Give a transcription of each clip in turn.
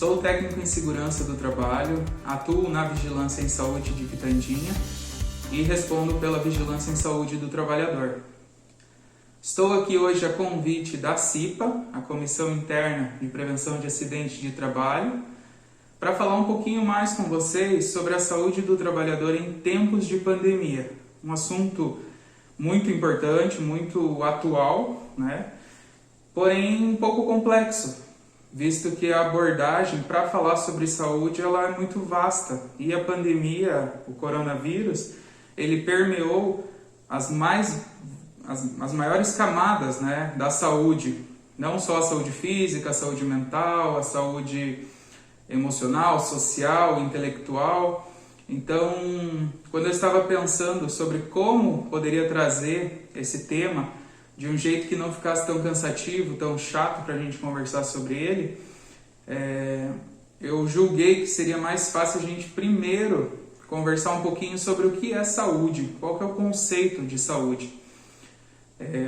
Sou técnico em segurança do trabalho, atuo na Vigilância em Saúde de Quitandinha e respondo pela Vigilância em Saúde do Trabalhador. Estou aqui hoje a convite da CIPA, a Comissão Interna de Prevenção de Acidentes de Trabalho, para falar um pouquinho mais com vocês sobre a saúde do trabalhador em tempos de pandemia. Um assunto muito importante, muito atual, né? Porém um pouco complexo, visto que a abordagem para falar sobre saúde ela é muito vasta e a pandemia, o coronavírus, ele permeou as maiores camadas, né, da saúde, não só a saúde física, a saúde mental, a saúde emocional, social, intelectual. Então, quando eu estava pensando sobre como poderia trazer esse tema de um jeito que não ficasse tão cansativo, tão chato para a gente conversar sobre ele, eu julguei que seria mais fácil a gente primeiro conversar um pouquinho sobre o que é saúde, qual que é o conceito de saúde.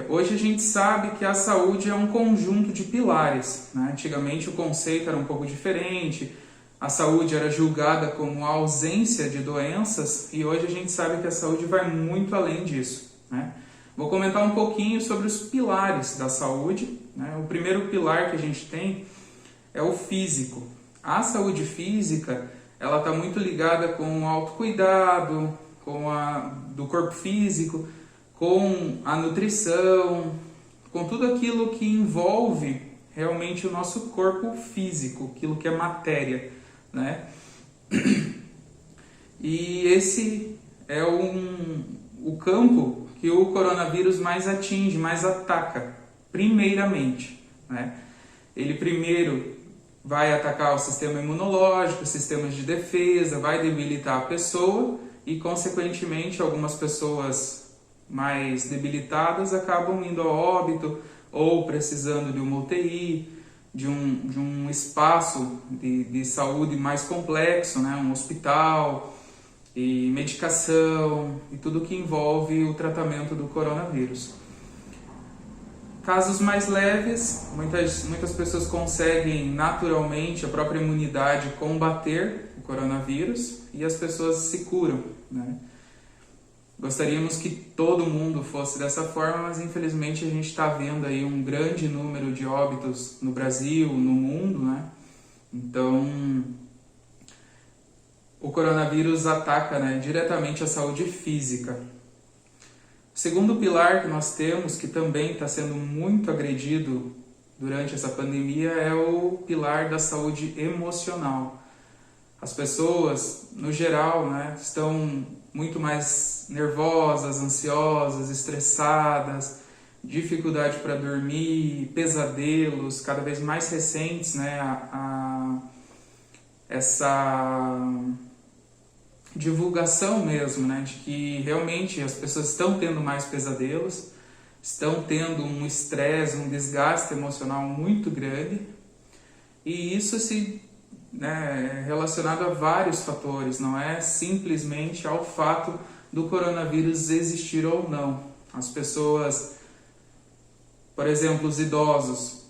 Hoje a gente sabe que a saúde é um conjunto de pilares, né? Antigamente o conceito era um pouco diferente, a saúde era julgada como a ausência de doenças e hoje a gente sabe que a saúde vai muito além disso, né? Vou comentar um pouquinho sobre os pilares da saúde, né? O primeiro pilar que a gente tem é o físico. A saúde física ela está muito ligada com o autocuidado, do corpo físico, com a nutrição, com tudo aquilo que envolve realmente o nosso corpo físico, aquilo que é matéria, né? E esse é o campo que o coronavírus mais atinge, mais ataca, primeiramente, né? Ele primeiro vai atacar o sistema imunológico, sistemas de defesa, vai debilitar a pessoa e, consequentemente, algumas pessoas mais debilitadas acabam indo a óbito ou precisando de uma UTI, de um espaço de saúde mais complexo, né? Um hospital e medicação e tudo que envolve o tratamento do coronavírus. Casos mais leves, muitas pessoas conseguem naturalmente a própria imunidade combater o coronavírus e as pessoas se curam, né? Gostaríamos que todo mundo fosse dessa forma, mas infelizmente a gente está vendo aí um grande número de óbitos no Brasil, no mundo, né? Então, o coronavírus ataca, né, diretamente a saúde física. O segundo pilar que nós temos, que também está sendo muito agredido durante essa pandemia, é o pilar da saúde emocional. As pessoas, no geral, né, estão muito mais nervosas, ansiosas, estressadas, dificuldade para dormir, pesadelos cada vez mais recentes, né, essa divulgação mesmo, né, de que realmente as pessoas estão tendo mais pesadelos, estão tendo um estresse, um desgaste emocional muito grande, e isso é relacionado a vários fatores, não é simplesmente ao fato do coronavírus existir ou não. As pessoas, por exemplo, os idosos,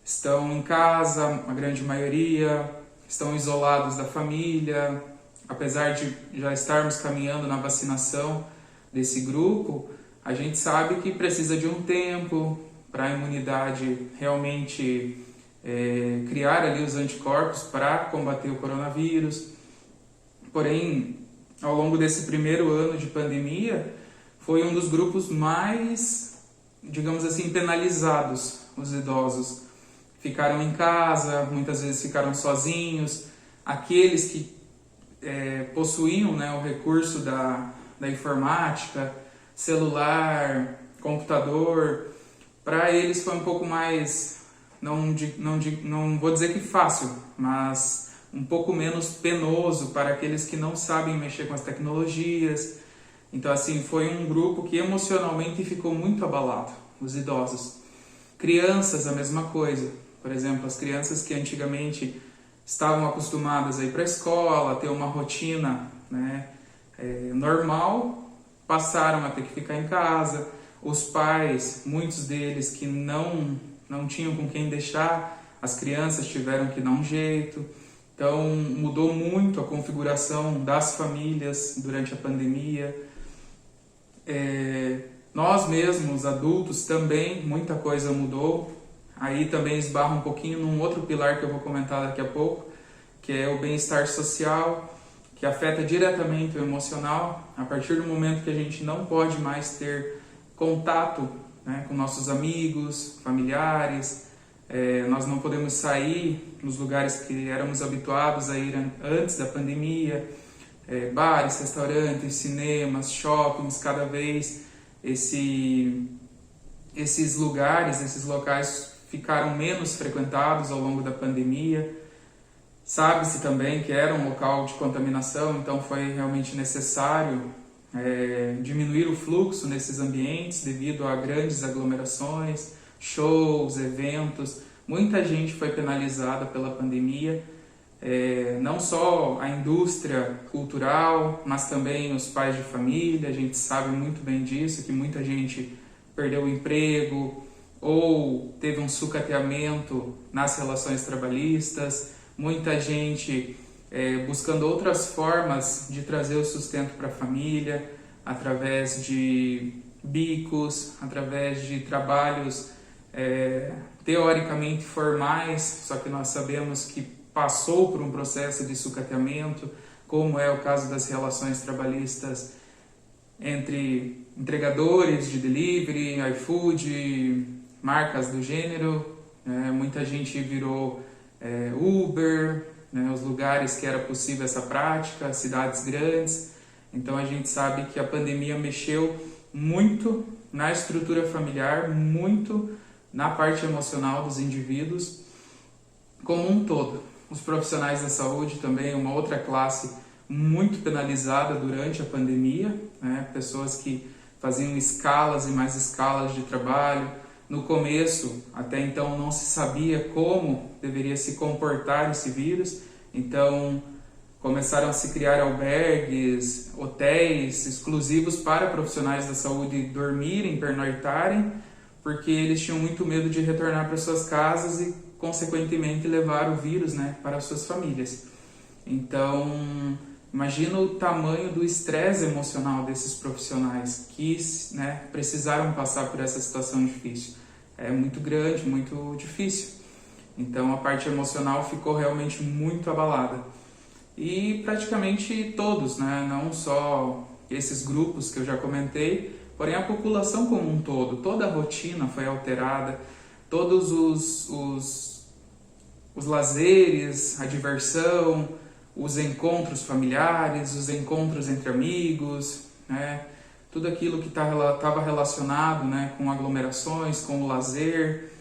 estão em casa, a grande maioria, estão isolados da família, apesar de já estarmos caminhando na vacinação desse grupo, a gente sabe que precisa de um tempo para a imunidade realmente criar ali os anticorpos para combater o coronavírus. Porém, ao longo desse primeiro ano de pandemia, foi um dos grupos mais, digamos assim, penalizados, os idosos. Ficaram em casa, muitas vezes ficaram sozinhos. Aqueles que possuíam, né, o recurso da informática, celular, computador, para eles foi um pouco mais, não vou dizer que fácil, mas um pouco menos penoso para aqueles que não sabem mexer com as tecnologias. Então, assim, foi um grupo que emocionalmente ficou muito abalado, os idosos. Crianças, a mesma coisa. Por exemplo, as crianças que antigamente estavam acostumadas a ir para a escola, a ter uma rotina, né, normal, passaram a ter que ficar em casa. Os pais, muitos deles que não tinham com quem deixar, as crianças tiveram que dar um jeito. Então mudou muito a configuração das famílias durante a pandemia. Nós mesmos, adultos, também muita coisa mudou. Aí também esbarra um pouquinho num outro pilar que eu vou comentar daqui a pouco, que é o bem-estar social, que afeta diretamente o emocional. A partir do momento que a gente não pode mais ter contato, né, com nossos amigos, familiares, nós não podemos sair nos lugares que éramos habituados a ir antes da pandemia, bares, restaurantes, cinemas, shoppings, cada vez esses lugares, esses locais ficaram menos frequentados ao longo da pandemia. Sabe-se também que era um local de contaminação, então foi realmente necessário diminuir o fluxo nesses ambientes devido a grandes aglomerações, shows, eventos. Muita gente foi penalizada pela pandemia, não só a indústria cultural, mas também os pais de família. A gente sabe muito bem disso, que muita gente perdeu o emprego ou teve um sucateamento nas relações trabalhistas, muita gente buscando outras formas de trazer o sustento para a família, através de bicos, através de trabalhos teoricamente formais, só que nós sabemos que passou por um processo de sucateamento, como é o caso das relações trabalhistas entre entregadores de delivery, iFood, marcas do gênero. Muita gente virou Uber, né, os lugares que era possível essa prática, cidades grandes. Então a gente sabe que a pandemia mexeu muito na estrutura familiar, muito na parte emocional dos indivíduos como um todo. Os profissionais da saúde também, uma outra classe muito penalizada durante a pandemia, né? Pessoas que faziam escalas e mais escalas de trabalho. No começo, até então, não se sabia como deveria se comportar esse vírus, então começaram a se criar albergues, hotéis exclusivos para profissionais da saúde dormirem, pernoitarem, porque eles tinham muito medo de retornar para suas casas e, consequentemente, levar o vírus, né, para suas famílias. Então, imagina o tamanho do estresse emocional desses profissionais que, né, precisaram passar por essa situação difícil. É muito grande, muito difícil. Então, a parte emocional ficou realmente muito abalada. E praticamente todos, né, não só esses grupos que eu já comentei, porém a população como um todo, toda a rotina foi alterada, todos os lazeres, a diversão, os encontros familiares, os encontros entre amigos, né? Tudo aquilo que estava relacionado, né, com aglomerações, com o lazer,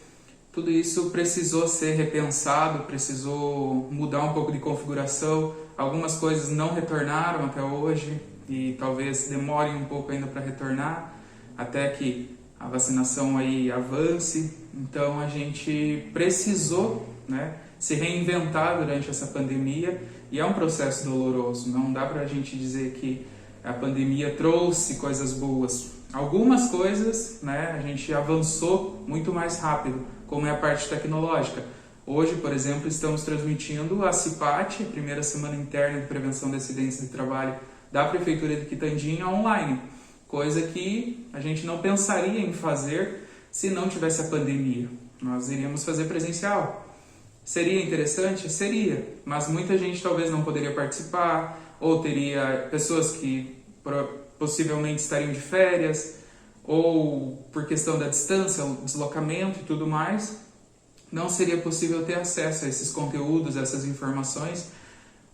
tudo isso precisou ser repensado, precisou mudar um pouco de configuração. Algumas coisas não retornaram até hoje e talvez demorem um pouco ainda para retornar, até que a vacinação aí avance. Então a gente precisou, né, se reinventar durante essa pandemia, e é um processo doloroso. Não dá para a gente dizer que a pandemia trouxe coisas boas. Algumas coisas, né, a gente avançou muito mais rápido, como é a parte tecnológica. Hoje, por exemplo, estamos transmitindo a CIPAT, a primeira semana interna de prevenção de acidentes de trabalho da Prefeitura de Quitandinha, online, coisa que a gente não pensaria em fazer se não tivesse a pandemia. Nós iríamos fazer presencial. Seria interessante? Seria, mas muita gente talvez não poderia participar, ou teria pessoas que possivelmente estariam de férias, ou por questão da distância, o deslocamento e tudo mais, não seria possível ter acesso a esses conteúdos, a essas informações,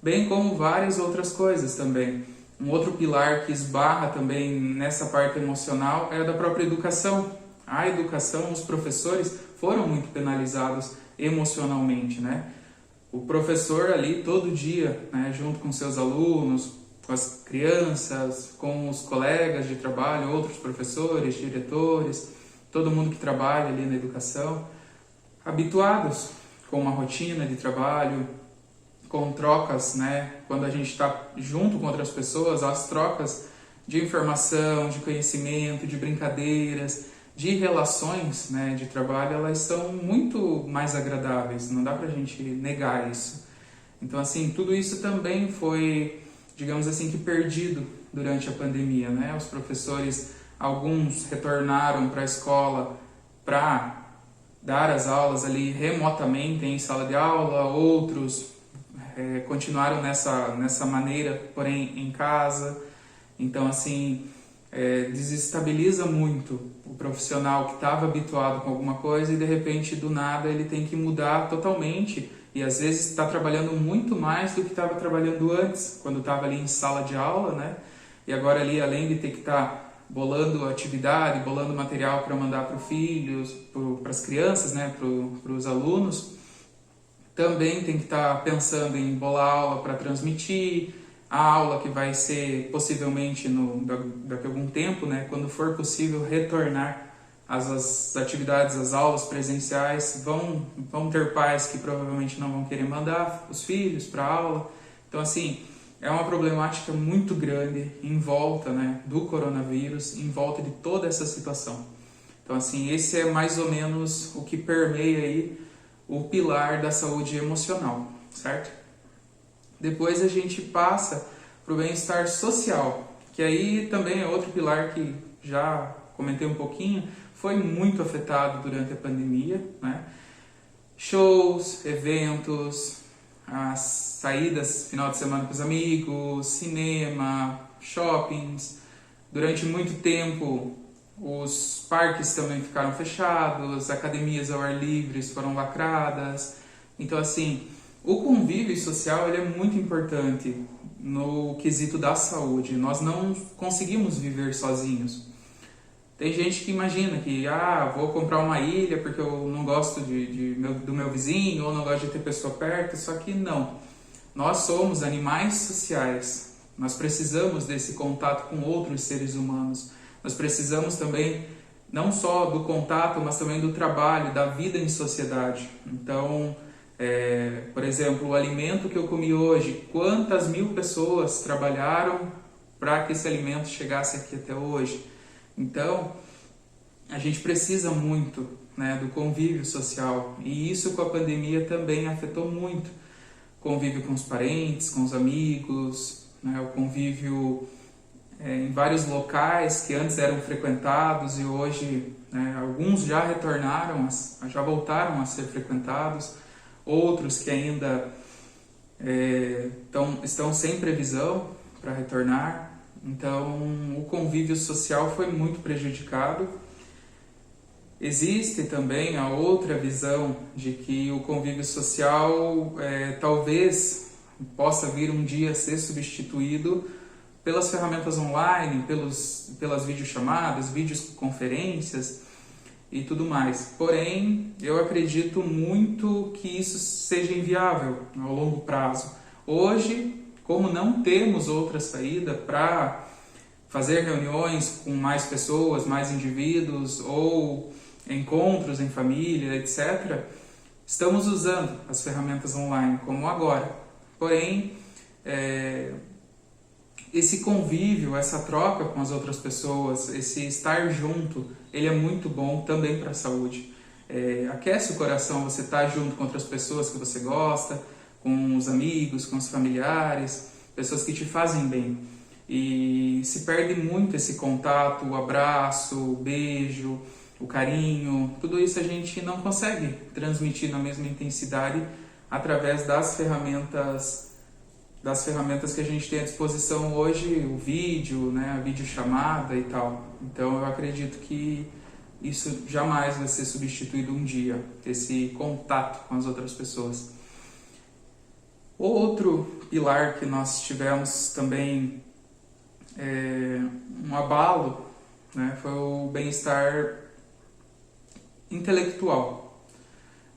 bem como várias outras coisas também. Um outro pilar que esbarra também nessa parte emocional é a da própria educação. A educação, os professores foram muito penalizados emocionalmente, né? O professor ali todo dia, né, junto com seus alunos, com as crianças, com os colegas de trabalho, outros professores, diretores, todo mundo que trabalha ali na educação, habituados com uma rotina de trabalho, com trocas, né? Quando a gente está junto com outras pessoas, as trocas de informação, de conhecimento, de brincadeiras, de relações, né, de trabalho, elas são muito mais agradáveis, não dá pra gente negar isso. Então, assim, tudo isso também foi, digamos assim, que perdido durante a pandemia, né? Os professores, alguns retornaram para a escola para dar as aulas ali remotamente em sala de aula, outros continuaram nessa maneira, porém em casa. Então, assim, desestabiliza muito o profissional que estava habituado com alguma coisa e de repente, do nada, ele tem que mudar totalmente e às vezes está trabalhando muito mais do que estava trabalhando antes, quando estava ali em sala de aula, né? E agora ali, além de ter que estar bolando atividade, bolando material para mandar para os filhos, para as crianças, né? Para os alunos, também tem que estar pensando em bolar aula para transmitir, a aula que vai ser possivelmente daqui a algum tempo, né, quando for possível retornar as atividades, as aulas presenciais, vão ter pais que provavelmente não vão querer mandar os filhos para a aula. Então, assim, é uma problemática muito grande em volta, né, do coronavírus, em volta de toda essa situação. Então, assim, esse é mais ou menos o que permeia aí o pilar da saúde emocional, certo? Depois a gente passa para o bem-estar social, que aí também é outro pilar que já comentei um pouquinho, foi muito afetado durante a pandemia, né? Shows, eventos, as saídas final de semana com os amigos, cinema, shoppings. Durante muito tempo os parques também ficaram fechados, academias ao ar livre foram lacradas. Então, assim, o convívio social ele é muito importante no quesito da saúde. Nós não conseguimos viver sozinhos. Tem gente que imagina que, vou comprar uma ilha porque eu não gosto do meu vizinho ou não gosto de ter pessoa perto, só que não. Nós somos animais sociais. Nós precisamos desse contato com outros seres humanos. Nós precisamos também, não só do contato, mas também do trabalho, da vida em sociedade. Então, por exemplo, o alimento que eu comi hoje, quantas mil pessoas trabalharam para que esse alimento chegasse aqui até hoje? Então, a gente precisa muito, né, do convívio social, e isso com a pandemia também afetou muito. Convívio com os parentes, com os amigos, né, o convívio em vários locais que antes eram frequentados e hoje, né, alguns já retornaram, já voltaram a ser frequentados, outros que ainda estão sem previsão para retornar. Então, o convívio social foi muito prejudicado. Existe também a outra visão de que o convívio social talvez possa vir um dia a ser substituído pelas ferramentas online, pelas videochamadas, videoconferências e tudo mais. Porém, eu acredito muito que isso seja inviável ao longo prazo. Hoje, como não temos outra saída para fazer reuniões com mais pessoas, mais indivíduos ou encontros em família, etc., estamos usando as ferramentas online, como agora. Porém, esse convívio, essa troca com as outras pessoas, esse estar junto, ele é muito bom também para a saúde. Aquece o coração você estar junto com outras pessoas que você gosta, com os amigos, com os familiares, pessoas que te fazem bem. E se perde muito esse contato, o abraço, o beijo, o carinho, tudo isso a gente não consegue transmitir na mesma intensidade através das ferramentas que a gente tem à disposição hoje, o vídeo, né, a videochamada e tal. Então eu acredito que isso jamais vai ser substituído um dia, esse contato com as outras pessoas. Outro pilar que nós tivemos também um abalo, né, foi o bem-estar intelectual.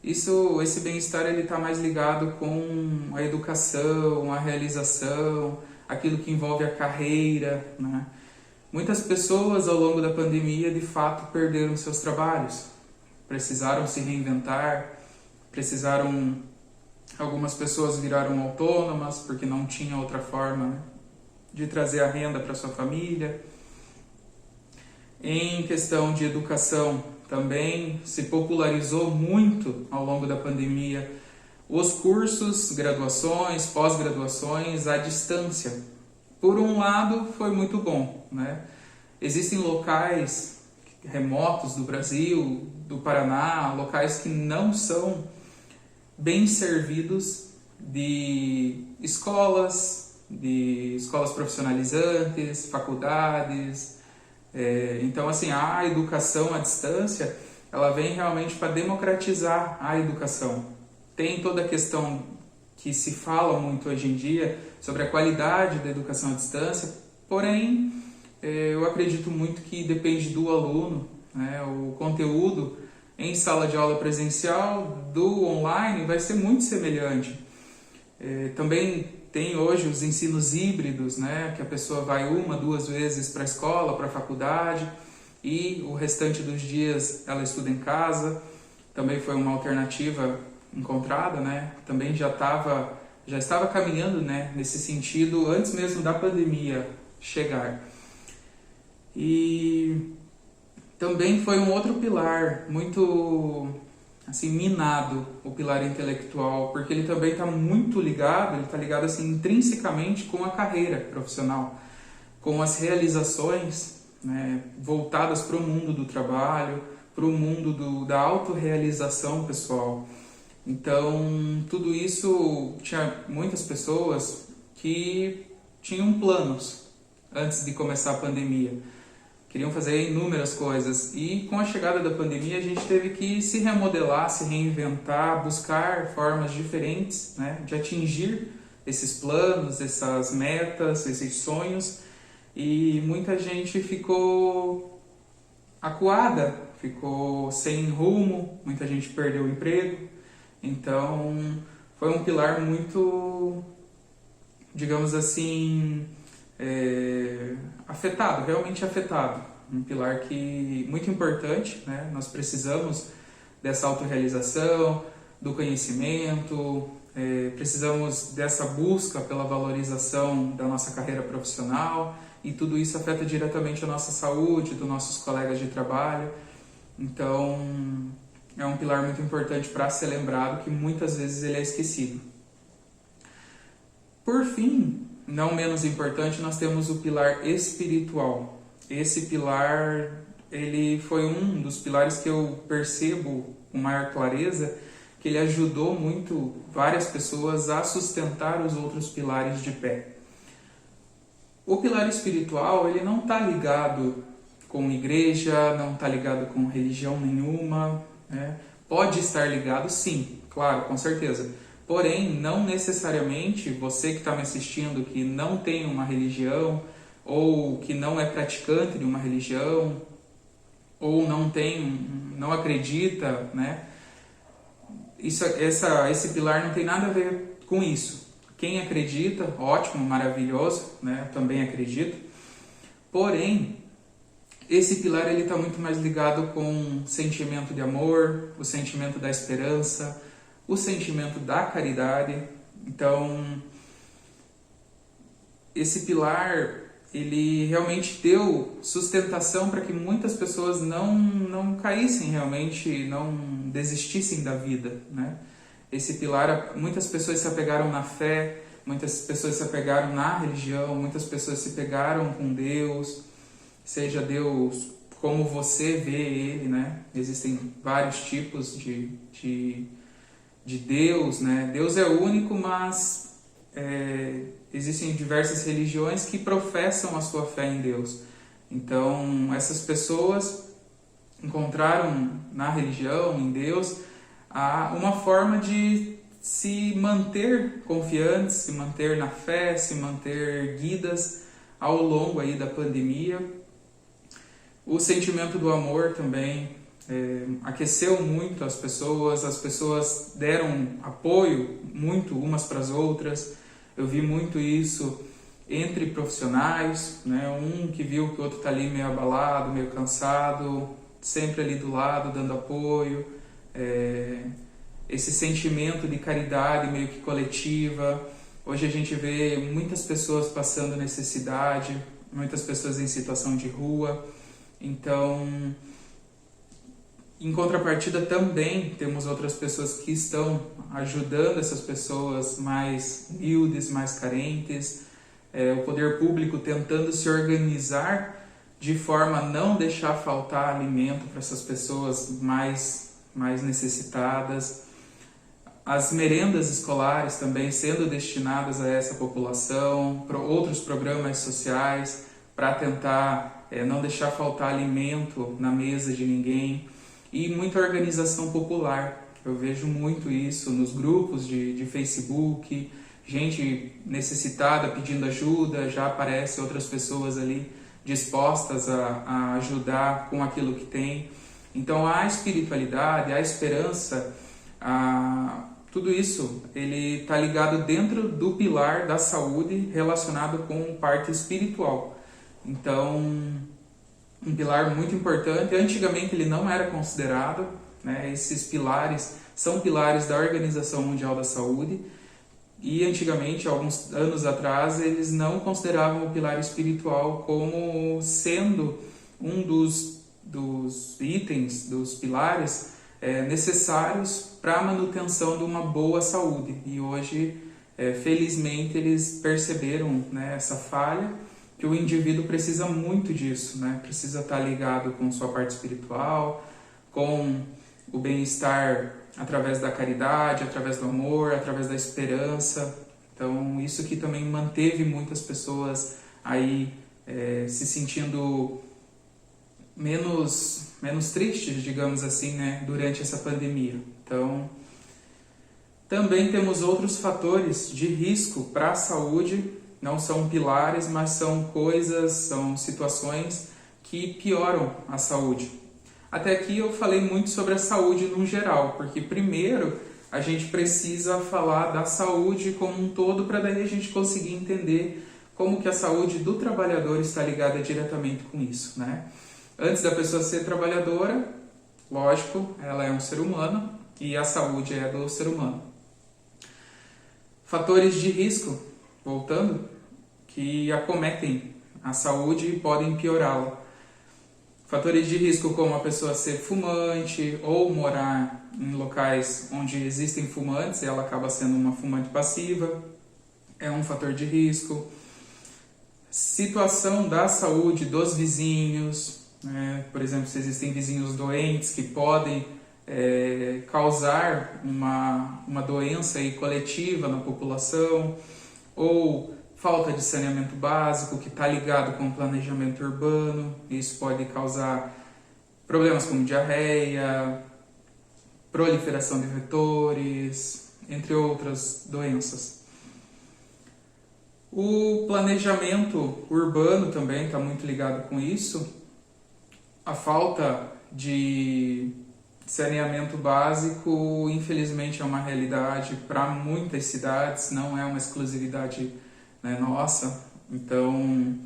Esse bem-estar ele está mais ligado com a educação, a realização, aquilo que envolve a carreira, né? Muitas pessoas ao longo da pandemia de fato perderam seus trabalhos, precisaram se reinventar, algumas pessoas viraram autônomas porque não tinha outra forma, né, de trazer a renda para sua família. Em questão de educação, também se popularizou muito ao longo da pandemia os cursos, graduações, pós-graduações à distância. Por um lado, foi muito bom, né? Existem locais remotos do Brasil, do Paraná, locais que não são bem servidos de escolas profissionalizantes, faculdades. Então, assim, a educação à distância, ela vem realmente para democratizar a educação. Tem toda a questão que se fala muito hoje em dia sobre a qualidade da educação à distância, porém, eu acredito muito que depende do aluno, né? O conteúdo em sala de aula presencial do online vai ser muito semelhante. Também tem hoje os ensinos híbridos, né? Que a pessoa vai 1, 2 vezes para a escola, para a faculdade, e o restante dos dias ela estuda em casa. Também foi uma alternativa encontrada, né? Também já estava caminhando, né, nesse sentido antes mesmo da pandemia chegar. E também foi um outro pilar muito assim minado, o pilar intelectual, porque ele também está muito ligado, ele está ligado assim intrinsecamente com a carreira profissional, com as realizações, né, voltadas para o mundo do trabalho, para o mundo da autorrealização pessoal. Então, tudo isso, tinha muitas pessoas que tinham planos antes de começar a pandemia. Queriam fazer inúmeras coisas. E com a chegada da pandemia, a gente teve que se remodelar, se reinventar, buscar formas diferentes, né, de atingir esses planos, essas metas, esses sonhos. E muita gente ficou acuada, ficou sem rumo, muita gente perdeu o emprego. Então, foi um pilar muito, digamos assim, afetado, realmente afetado. Um pilar muito importante, né? Nós precisamos dessa autorrealização, do conhecimento, precisamos dessa busca pela valorização da nossa carreira profissional, e tudo isso afeta diretamente a nossa saúde, dos nossos colegas de trabalho. Então, é um pilar muito importante para ser lembrado, que muitas vezes ele é esquecido. Por fim, não menos importante, nós temos o pilar espiritual. Esse pilar, ele foi um dos pilares que eu percebo com maior clareza, que ele ajudou muito várias pessoas a sustentar os outros pilares de pé. O pilar espiritual, ele não está ligado com igreja, não está ligado com religião nenhuma, né? Pode estar ligado, sim, claro, com certeza. Porém, não necessariamente você que está me assistindo, que não tem uma religião, ou que não é praticante de uma religião, ou não acredita, né? Esse pilar não tem nada a ver com isso. Quem acredita, ótimo, maravilhoso, né? Também acredito. Porém, esse pilar ele está muito mais ligado com o sentimento de amor, o sentimento da esperança, o sentimento da caridade. Então, esse pilar ele realmente deu sustentação para que muitas pessoas não caíssem realmente, não desistissem da vida, né? Esse pilar, muitas pessoas se apegaram na fé, muitas pessoas se apegaram na religião, muitas pessoas se pegaram com Deus, seja Deus como você vê Ele, né? Existem vários tipos de Deus, né? Deus é único, mas existem diversas religiões que professam a sua fé em Deus. Então, essas pessoas encontraram na religião, em Deus, uma forma de se manter confiantes, se manter na fé, se manter erguidas ao longo aí da pandemia. O sentimento do amor também aqueceu muito as pessoas deram apoio muito umas para as outras. Eu vi muito isso entre profissionais, né? Um que viu que o outro está ali meio abalado, meio cansado, sempre ali do lado, dando apoio. Esse sentimento de caridade meio que coletiva. Hoje a gente vê muitas pessoas passando necessidade, muitas pessoas em situação de rua. Então, Em contrapartida, também temos outras pessoas que estão ajudando essas pessoas mais humildes, mais carentes, o poder público tentando se organizar de forma a não deixar faltar alimento para essas pessoas mais necessitadas. As merendas escolares também sendo destinadas a essa população, para outros programas sociais, para tentar não deixar faltar alimento na mesa de ninguém. E muita organização popular. Eu vejo muito isso nos grupos de Facebook, gente necessitada pedindo ajuda, já aparece outras pessoas ali dispostas a ajudar com aquilo que tem. Então a espiritualidade, a esperança, tudo isso ele está ligado dentro do pilar da saúde relacionado com parte espiritual. Então, um pilar muito importante. Antigamente ele não era considerado, né? Esses pilares são pilares da Organização Mundial da Saúde, e antigamente, alguns anos atrás, eles não consideravam o pilar espiritual como sendo um dos itens, dos pilares necessários para a manutenção de uma boa saúde. E hoje, felizmente, eles perceberam, né, essa falha, que o indivíduo precisa muito disso, né? Precisa estar ligado com sua parte espiritual, com o bem-estar através da caridade, através do amor, através da esperança. Então, isso que também manteve muitas pessoas aí se sentindo menos tristes, digamos assim, né, durante essa pandemia. Então, também temos outros fatores de risco para a saúde. Não são pilares, mas são coisas, são situações que pioram a saúde. Até aqui eu falei muito sobre a saúde no geral, porque primeiro a gente precisa falar da saúde como um todo, para daí a gente conseguir entender como que a saúde do trabalhador está ligada diretamente com isso, né? Antes da pessoa ser trabalhadora, lógico, ela é um ser humano e a saúde é do ser humano. Fatores de risco, voltando, que acometem a saúde e podem piorá-la. Fatores de risco como a pessoa ser fumante ou morar em locais onde existem fumantes, ela acaba sendo uma fumante passiva, é um fator de risco. Situação da saúde dos vizinhos, né? Por exemplo, se existem vizinhos doentes que podem causar uma doença aí coletiva na população, ou falta de saneamento básico que está ligado com o planejamento urbano. Isso pode causar problemas como diarreia, proliferação de vetores, entre outras doenças. O planejamento urbano também está muito ligado com isso. A falta de saneamento básico, infelizmente, é uma realidade para muitas cidades, não é uma exclusividade, né, nossa. Então,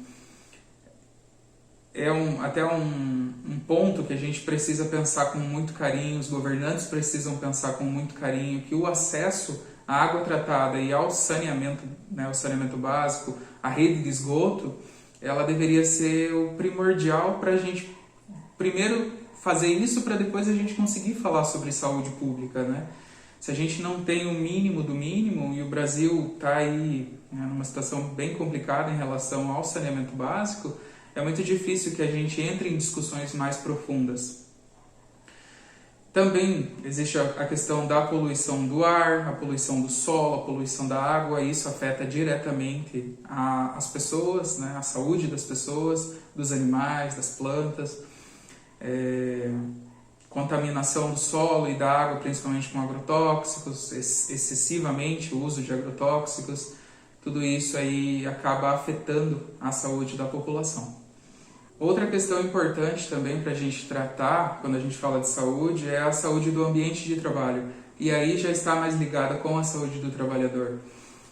é até um ponto que a gente precisa pensar com muito carinho, os governantes precisam pensar com muito carinho, que o acesso à água tratada e ao saneamento, né, o saneamento básico, a rede de esgoto, ela deveria ser o primordial para a gente primeiro fazer isso, para depois a gente conseguir falar sobre saúde pública, né? Se a gente não tem o mínimo do mínimo, e o Brasil está aí, né, numa situação bem complicada em relação ao saneamento básico, é muito difícil que a gente entre em discussões mais profundas. Também existe a questão da poluição do ar, a poluição do solo, a poluição da água. Isso afeta diretamente as pessoas, né, a saúde das pessoas, dos animais, das plantas. Contaminação do solo e da água, principalmente com agrotóxicos, excessivamente o uso de agrotóxicos, tudo isso aí acaba afetando a saúde da população. Outra questão importante também para a gente tratar, quando a gente fala de saúde, é a saúde do ambiente de trabalho. E aí já está mais ligada com a saúde do trabalhador.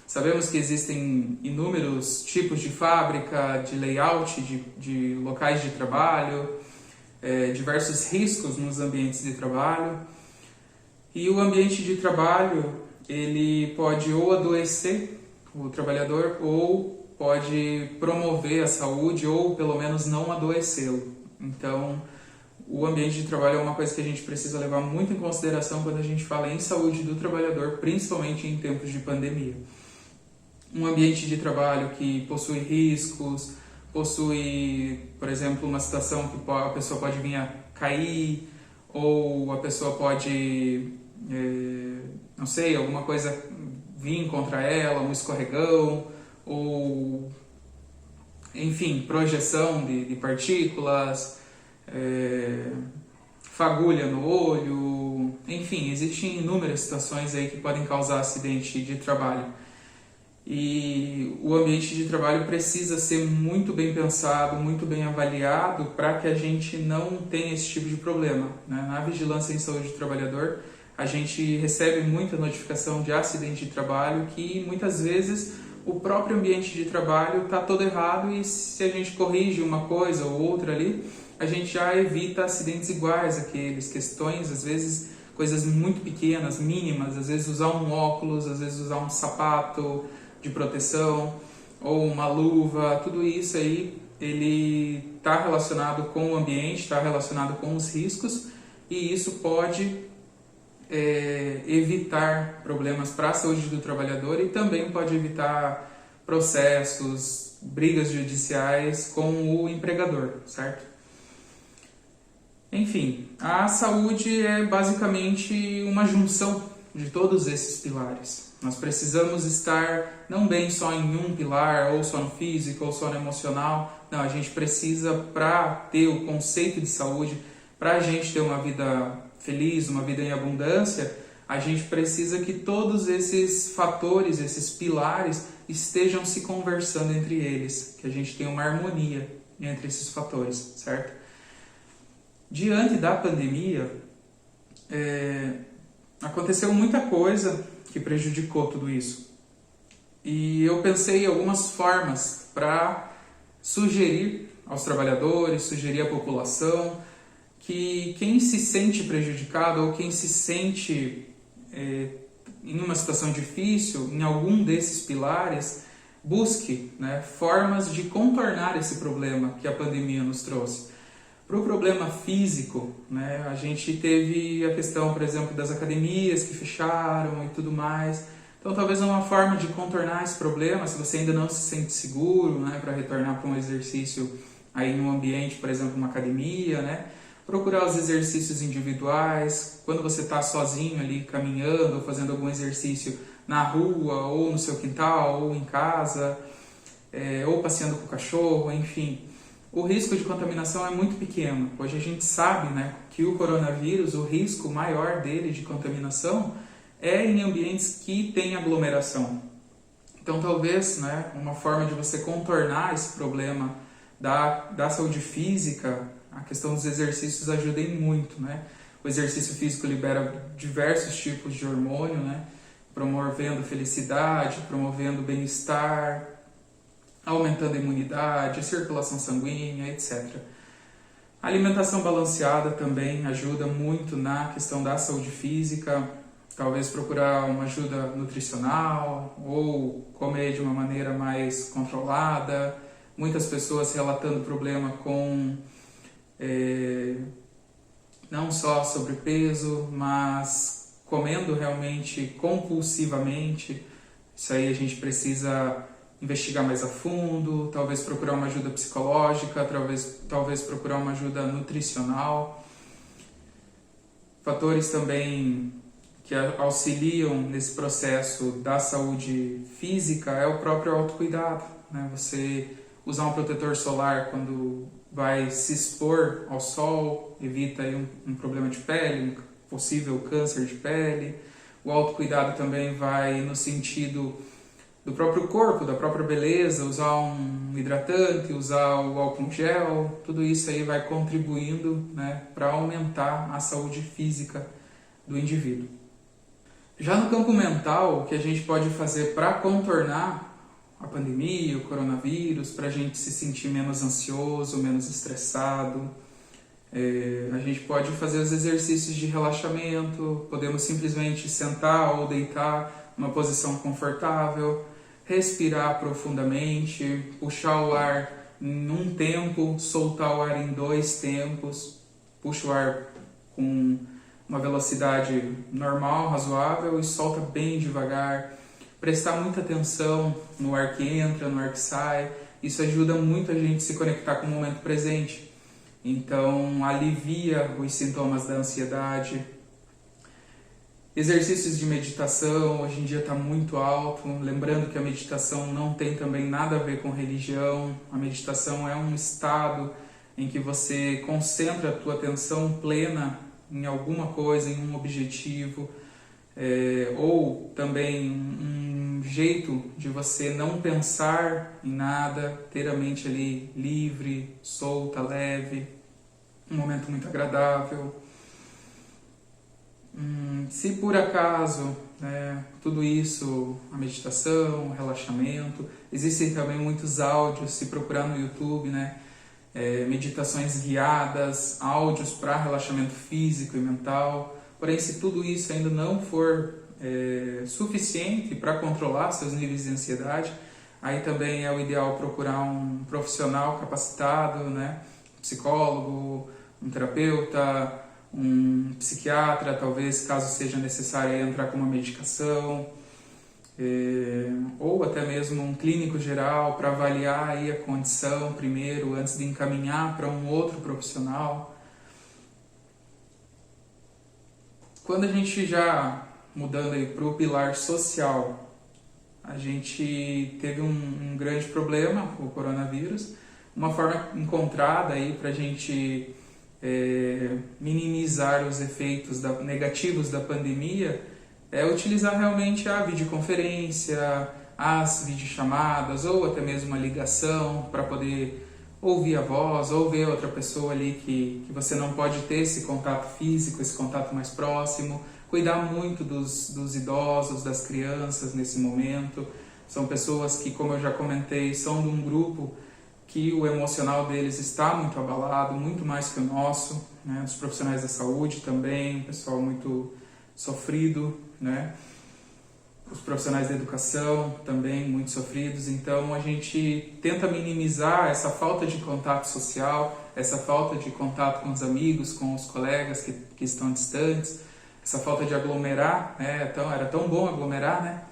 Sabemos que existem inúmeros tipos de fábrica, de layout, de locais de trabalho, diversos riscos nos ambientes de trabalho. E o ambiente de trabalho, ele pode ou adoecer o trabalhador, ou pode promover a saúde, ou pelo menos não adoecê-lo. Então, o ambiente de trabalho é uma coisa que a gente precisa levar muito em consideração quando a gente fala em saúde do trabalhador, principalmente em tempos de pandemia. Um ambiente de trabalho que possui riscos, possui, por exemplo, uma situação que a pessoa pode vir a cair, ou a pessoa pode, não sei, alguma coisa vir contra ela, um escorregão, ou, enfim, projeção de partículas, fagulha no olho, enfim, existem inúmeras situações aí que podem causar acidente de trabalho. E o ambiente de trabalho precisa ser muito bem pensado, muito bem avaliado para que a gente não tenha esse tipo de problema, né? Na vigilância em saúde do trabalhador, a gente recebe muita notificação de acidente de trabalho que muitas vezes o próprio ambiente de trabalho está todo errado e se a gente corrige uma coisa ou outra ali, a gente já evita acidentes iguais àqueles, questões, às vezes coisas muito pequenas, mínimas, às vezes usar um óculos, às vezes usar um sapato de proteção ou uma luva, tudo isso aí ele está relacionado com o ambiente, está relacionado com os riscos e isso pode evitar problemas para a saúde do trabalhador e também pode evitar processos, brigas judiciais com o empregador, certo? Enfim, a saúde é basicamente uma junção de todos esses pilares. Nós precisamos estar não bem só em um pilar, ou só no físico, ou só no emocional. Não, a gente precisa, para ter o conceito de saúde, para a gente ter uma vida feliz, uma vida em abundância, a gente precisa que todos esses fatores, esses pilares, estejam se conversando entre eles, que a gente tenha uma harmonia entre esses fatores, certo? Diante da pandemia, aconteceu muita coisa que prejudicou tudo isso. E eu pensei em algumas formas para sugerir aos trabalhadores, sugerir à população, que quem se sente prejudicado ou quem se sente em uma situação difícil, em algum desses pilares, busque, né, formas de contornar esse problema que a pandemia nos trouxe. Para o problema físico, né, a gente teve a questão, por exemplo, das academias que fecharam e tudo mais. Então, talvez uma forma de contornar esse problema, se você ainda não se sente seguro, né, para retornar para um exercício aí no ambiente, por exemplo, uma academia, né, procurar os exercícios individuais. Quando você está sozinho ali caminhando ou fazendo algum exercício na rua ou no seu quintal ou em casa, ou passeando com o cachorro, enfim. O risco de contaminação é muito pequeno. Hoje a gente sabe, né, que o coronavírus, o risco maior dele de contaminação é em ambientes que têm aglomeração. Então talvez, né, uma forma de você contornar esse problema da saúde física, a questão dos exercícios ajudem muito, né? O exercício físico libera diversos tipos de hormônio, né, promovendo felicidade, promovendo bem-estar, aumentando a imunidade, a circulação sanguínea, etc. A alimentação balanceada também ajuda muito na questão da saúde física, talvez procurar uma ajuda nutricional ou comer de uma maneira mais controlada. Muitas pessoas relatando problema com não só sobrepeso, mas comendo realmente compulsivamente. Isso aí a gente precisa investigar mais a fundo, talvez procurar uma ajuda psicológica, talvez procurar uma ajuda nutricional. Fatores também que auxiliam nesse processo da saúde física é o próprio autocuidado, né? Você usar um protetor solar quando vai se expor ao sol, evita aí um problema de pele, um possível câncer de pele. O autocuidado também vai no sentido do próprio corpo, da própria beleza, usar um hidratante, usar o álcool em gel, tudo isso aí vai contribuindo, né, para aumentar a saúde física do indivíduo. Já no campo mental, o que a gente pode fazer para contornar a pandemia, o coronavírus, para a gente se sentir menos ansioso, menos estressado, a gente pode fazer os exercícios de relaxamento, podemos simplesmente sentar ou deitar numa posição confortável, respirar profundamente, puxar o ar em um tempo, soltar o ar em 2 tempos. puxa o ar com uma velocidade normal, razoável, e solta bem devagar. Prestar muita atenção no ar que entra, no ar que sai. Isso ajuda muito a gente a se conectar com o momento presente. Então, alivia os sintomas da ansiedade. Exercícios de meditação, hoje em dia está muito alto. Lembrando que a meditação não tem também nada a ver com religião. A meditação é um estado em que você concentra a tua atenção plena em alguma coisa, em um objetivo, ou também um jeito de você não pensar em nada, ter a mente ali livre, solta, leve, um momento muito agradável. Se por acaso, tudo isso, a meditação, o relaxamento, existem também muitos áudios, se procurar no YouTube, meditações guiadas, áudios para relaxamento físico e mental. Porém, se tudo isso ainda não for suficiente para controlar seus níveis de ansiedade, aí também é o ideal procurar um profissional capacitado, um psicólogo, um terapeuta, um psiquiatra, talvez, caso seja necessário entrar com uma medicação, ou até mesmo um clínico geral para avaliar aí a condição primeiro, antes de encaminhar para um outro profissional. Quando a gente já, mudando aí para o pilar social, a gente teve um grande problema, o coronavírus, uma forma encontrada aí para a gente minimizar os efeitos negativos da pandemia é utilizar realmente a videoconferência, as videochamadas ou até mesmo uma ligação para poder ouvir a voz ou ver outra pessoa ali que você não pode ter esse contato físico, esse contato mais próximo. Cuidar muito dos idosos, das crianças nesse momento. São pessoas que, como eu já comentei, são de um grupo que o emocional deles está muito abalado, muito mais que o nosso, os profissionais da saúde também, um pessoal muito sofrido, os profissionais da educação também muito sofridos. Então a gente tenta minimizar essa falta de contato social, essa falta de contato com os amigos, com os colegas que estão distantes, essa falta de aglomerar, era tão bom aglomerar,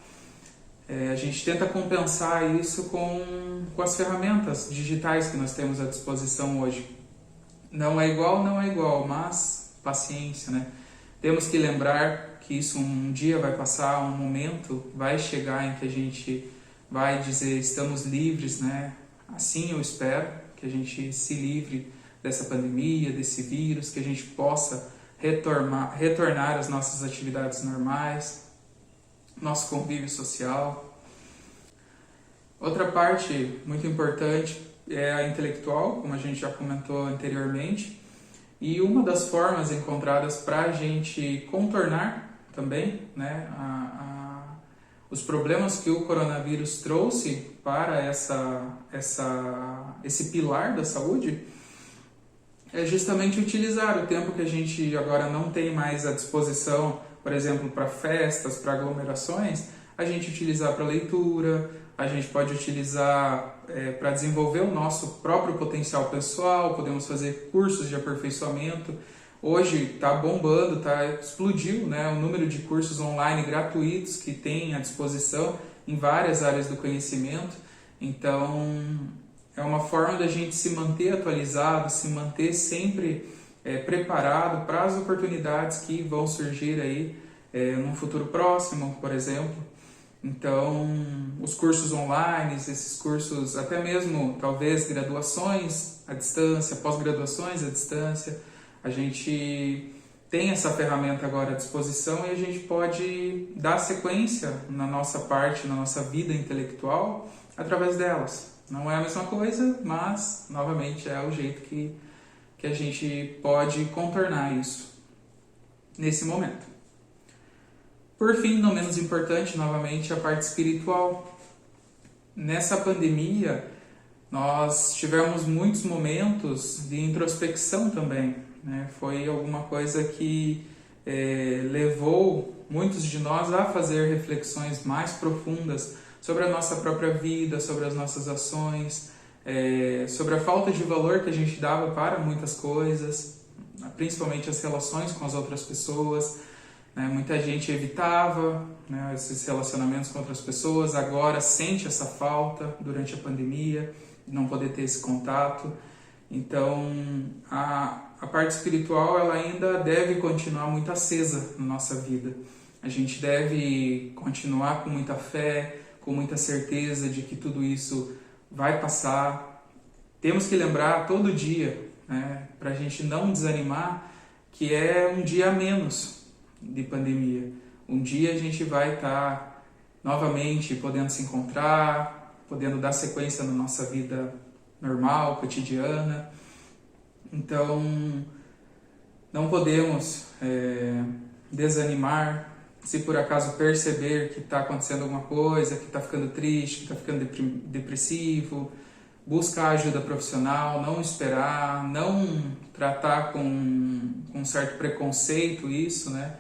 a gente tenta compensar isso com as ferramentas digitais que nós temos à disposição hoje. Não é igual, mas paciência, Temos que lembrar que isso um dia vai passar, um momento vai chegar em que a gente vai dizer estamos livres, Assim eu espero que a gente se livre dessa pandemia, desse vírus, que a gente possa retornar às nossas atividades normais, nosso convívio social. Outra parte muito importante é a intelectual, como a gente já comentou anteriormente, e uma das formas encontradas para a gente contornar também os problemas que o coronavírus trouxe para esse pilar da saúde é justamente utilizar o tempo que a gente agora não tem mais à disposição, por exemplo, para festas, para aglomerações, a gente utilizar para leitura, a gente pode utilizar para desenvolver o nosso próprio potencial pessoal, podemos fazer cursos de aperfeiçoamento. Hoje está bombando, explodiu o número de cursos online gratuitos que tem à disposição em várias áreas do conhecimento. Então, é uma forma da gente se manter atualizado, se manter sempre preparado para as oportunidades que vão surgir aí num futuro próximo, por exemplo. Então, os cursos online, esses cursos, até mesmo talvez graduações à distância, pós-graduações à distância, a gente tem essa ferramenta agora à disposição e a gente pode dar sequência na nossa parte, na nossa vida intelectual, através delas. Não é a mesma coisa, mas, novamente, é o jeito que a gente pode contornar isso nesse momento. Por fim, não menos importante, novamente, a parte espiritual. Nessa pandemia, nós tivemos muitos momentos de introspecção também, Foi alguma coisa que levou muitos de nós a fazer reflexões mais profundas sobre a nossa própria vida, sobre as nossas ações, sobre a falta de valor que a gente dava para muitas coisas. principalmente as relações com as outras pessoas, né? Muita gente evitava, né, esses relacionamentos com outras pessoas, agora sente essa falta durante a pandemia, de não poder ter esse contato. Então, a parte espiritual ela ainda deve continuar muito acesa na nossa vida. A gente deve continuar com muita fé, com muita certeza de que tudo isso vai passar. Temos que lembrar todo dia, né, para a gente não desanimar, que é um dia a menos de pandemia. Um dia a gente vai estar novamente podendo se encontrar, podendo dar sequência na nossa vida normal, cotidiana. Então, não podemos desanimar. Se por acaso perceber que está acontecendo alguma coisa, que está ficando triste, que está ficando depressivo, buscar ajuda profissional, não esperar, não tratar com um certo preconceito isso, né?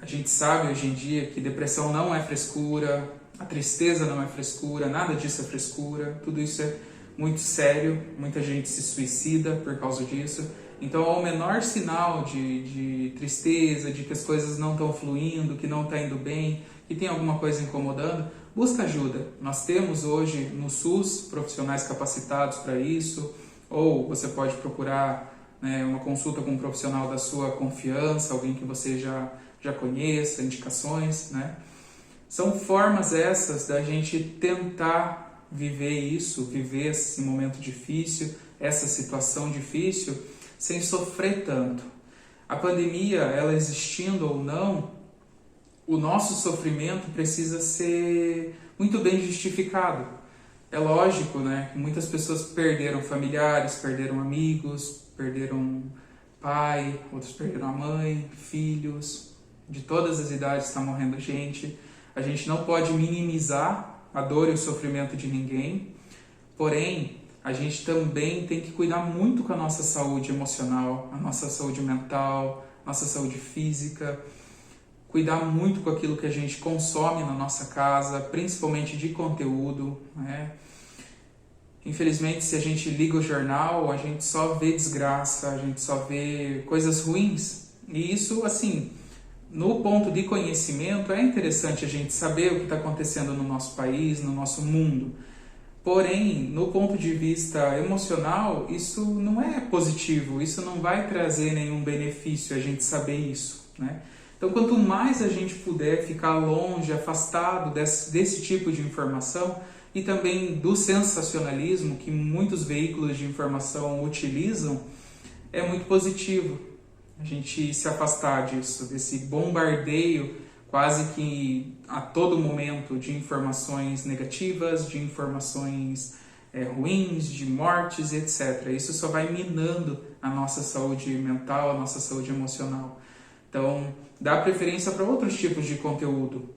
A gente sabe hoje em dia que depressão não é frescura, a tristeza não é frescura, nada disso é frescura, tudo isso é muito sério, muita gente se suicida por causa disso. Então, ao menor sinal de tristeza, de que as coisas não estão fluindo, que não está indo bem, que tem alguma coisa incomodando, busca ajuda. Nós temos hoje no SUS profissionais capacitados para isso, ou você pode procurar, né, uma consulta com um profissional da sua confiança, alguém que você já conheça, indicações, né? São formas essas da gente tentar viver isso, viver esse momento difícil, essa situação difícil, sem sofrer tanto. A pandemia, ela existindo ou não, o nosso sofrimento precisa ser muito bem justificado. É lógico, né, que muitas pessoas perderam familiares, perderam amigos, perderam pai, outros perderam a mãe, filhos, de todas as idades está morrendo gente. A gente não pode minimizar a dor e o sofrimento de ninguém, porém, a gente também tem que cuidar muito com a nossa saúde emocional, a nossa saúde mental, nossa saúde física, cuidar muito com aquilo que a gente consome na nossa casa, principalmente de conteúdo, né? Infelizmente, se a gente liga o jornal, a gente só vê desgraça, a gente só vê coisas ruins. E isso, assim, no ponto de conhecimento, é interessante a gente saber o que está acontecendo no nosso país, no nosso mundo. Porém, no ponto de vista emocional, isso não é positivo, isso não vai trazer nenhum benefício a gente saber isso, né? Então, quanto mais a gente puder ficar longe, afastado desse tipo de informação e também do sensacionalismo que muitos veículos de informação utilizam, é muito positivo a gente se afastar disso, desse bombardeio quase que a todo momento de informações negativas, de informações ruins, de mortes, etc. Isso só vai minando a nossa saúde mental, a nossa saúde emocional. Então, dá preferência para outros tipos de conteúdo,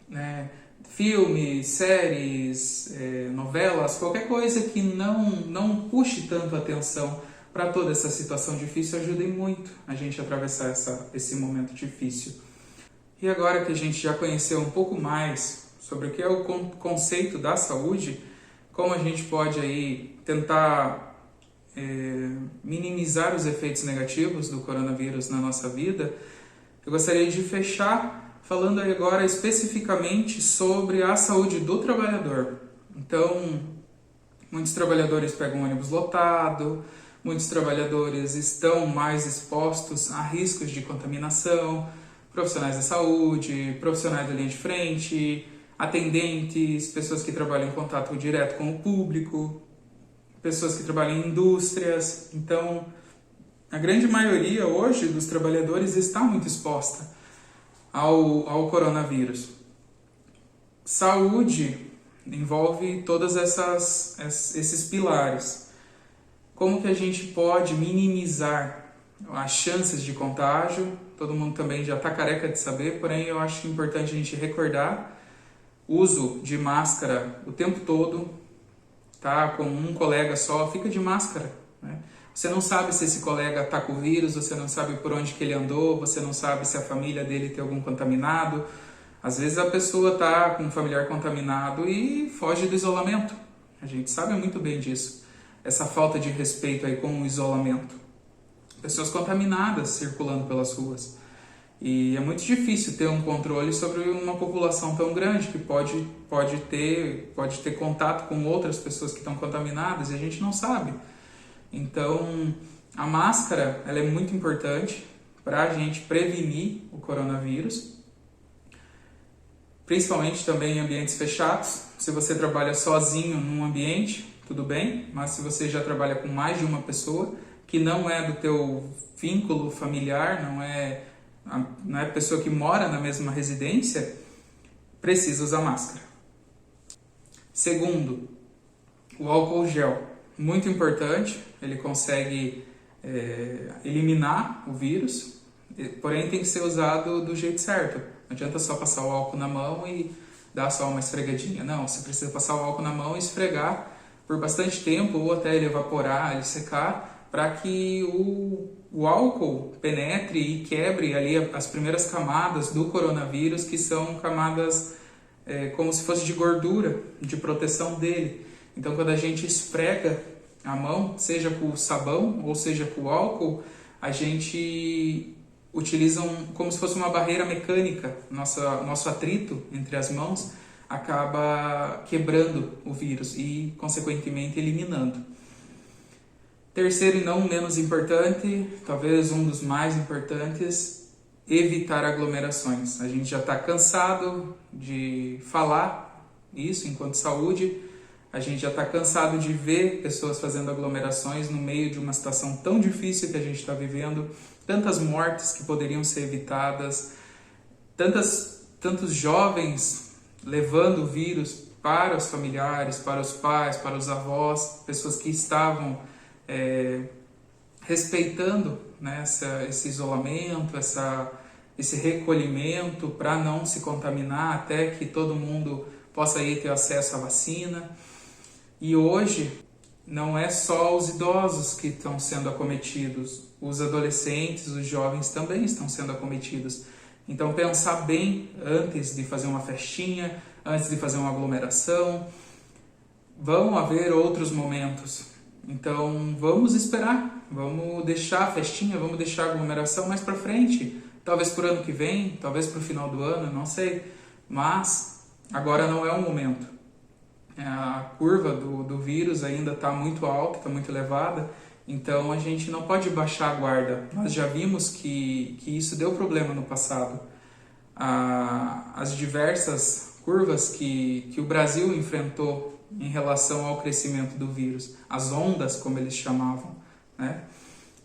né? Filmes, séries, novelas, qualquer coisa que não puxe tanto a atenção para toda essa situação difícil, ajudem muito a gente a atravessar esse momento difícil. E agora que a gente já conheceu um pouco mais sobre o que é o conceito da saúde, como a gente pode aí tentar minimizar os efeitos negativos do coronavírus na nossa vida, eu gostaria de fechar falando agora especificamente sobre a saúde do trabalhador. Então, muitos trabalhadores pegam ônibus lotado, muitos trabalhadores estão mais expostos a riscos de contaminação, profissionais da saúde, profissionais da linha de frente, atendentes, pessoas que trabalham em contato direto com o público, pessoas que trabalham em indústrias. Então, a grande maioria hoje dos trabalhadores está muito exposta ao coronavírus. Saúde envolve todos esses pilares. Como que a gente pode minimizar as chances de contágio? Todo mundo também já está careca de saber, porém eu acho importante a gente recordar uso de máscara o tempo todo, tá? Com um colega só, fica de máscara, né? Você não sabe se esse colega está com o vírus, você não sabe por onde que ele andou, você não sabe se a família dele tem algum contaminado. Às vezes a pessoa está com um familiar contaminado e foge do isolamento. A gente sabe muito bem disso. Essa falta de respeito aí com o isolamento. pessoas contaminadas circulando pelas ruas. E é muito difícil ter um controle sobre uma população tão grande que pode ter contato com outras pessoas que estão contaminadas e a gente não sabe. Então, a máscara ela é muito importante para a gente prevenir o coronavírus, principalmente também em ambientes fechados. Se você trabalha sozinho num ambiente, tudo bem, mas se você já trabalha com mais de uma pessoa, que não é do teu vínculo familiar, não é pessoa que mora na mesma residência, precisa usar máscara. Segundo, o álcool gel, muito importante, ele consegue eliminar o vírus, porém tem que ser usado do jeito certo. Não adianta só passar o álcool na mão e dar só uma esfregadinha. Não, você precisa passar o álcool na mão e esfregar por bastante tempo, ou até ele evaporar, ele secar, para que o álcool penetre e quebre ali as primeiras camadas do coronavírus, que são camadas como se fosse de gordura, de proteção dele. Então, quando a gente esfrega a mão, seja com o sabão ou seja com o álcool, a gente utiliza como se fosse uma barreira mecânica. Nosso atrito entre as mãos acaba quebrando o vírus e, consequentemente, eliminando. Terceiro e não menos importante, talvez um dos mais importantes, evitar aglomerações. A gente já está cansado de falar isso enquanto saúde, a gente já está cansado de ver pessoas fazendo aglomerações no meio de uma situação tão difícil que a gente está vivendo, tantas mortes que poderiam ser evitadas, tantos jovens levando o vírus para os familiares, para os pais, para os avós, pessoas que estavam respeitando, né, esse isolamento, esse recolhimento para não se contaminar até que todo mundo possa ir ter acesso à vacina. E hoje não é só os idosos que estão sendo acometidos, os adolescentes, os jovens também estão sendo acometidos. Então pensar bem antes de fazer uma festinha, antes de fazer uma aglomeração. Vão haver outros momentos. Então vamos esperar, vamos deixar a festinha, vamos deixar a aglomeração mais para frente. Talvez para o ano que vem, talvez para o final do ano, não sei. Mas agora não é o momento. A curva do vírus ainda está muito alta, está muito elevada, então a gente não pode baixar a guarda. Nós já vimos que isso deu problema no passado. As diversas curvas que o Brasil enfrentou em relação ao crescimento do vírus, as ondas, como eles chamavam, né?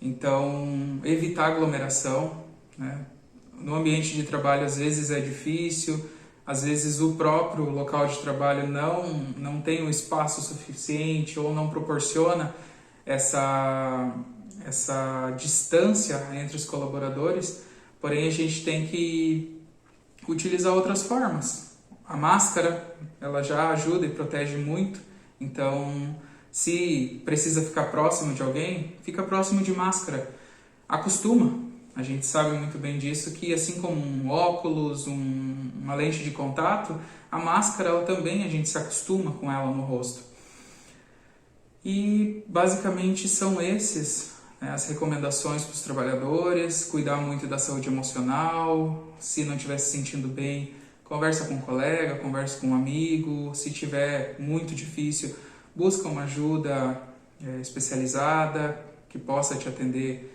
Então, evitar aglomeração, né? No ambiente de trabalho às vezes é difícil, às vezes o próprio local de trabalho não tem um espaço suficiente ou não proporciona essa distância entre os colaboradores, porém a gente tem que utilizar outras formas. A máscara, ela já ajuda e protege muito, então se precisa ficar próximo de alguém, fica próximo de máscara. Acostuma. A gente sabe muito bem disso, que assim como um óculos, uma lente de contato, a máscara ela também a gente se acostuma com ela no rosto. E basicamente são esses, né, as recomendações para os trabalhadores: cuidar muito da saúde emocional, se não estiver se sentindo bem, conversa com um colega, conversa com um amigo, se tiver muito difícil, busca uma ajuda especializada que possa te atender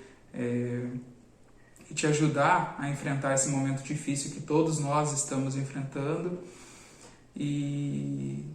e te ajudar a enfrentar esse momento difícil que todos nós estamos enfrentando. E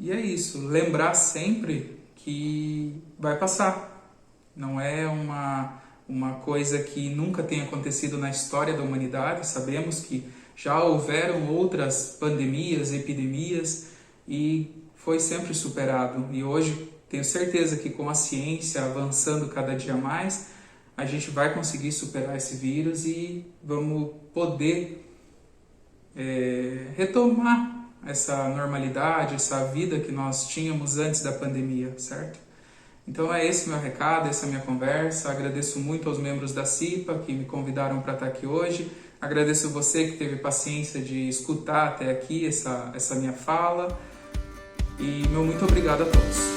é isso, lembrar sempre que vai passar. Não é uma coisa que nunca tenha acontecido na história da humanidade. Sabemos que já houveram outras pandemias, epidemias, e foi sempre superado. E hoje tenho certeza que com a ciência avançando cada dia mais, a gente vai conseguir superar esse vírus e vamos poder retomar essa normalidade, essa vida que nós tínhamos antes da pandemia, certo? Então é esse meu recado, essa é a minha conversa. Agradeço muito aos membros da CIPA que me convidaram para estar aqui hoje. Agradeço você que teve paciência de escutar até aqui essa minha fala. E meu muito obrigado a todos.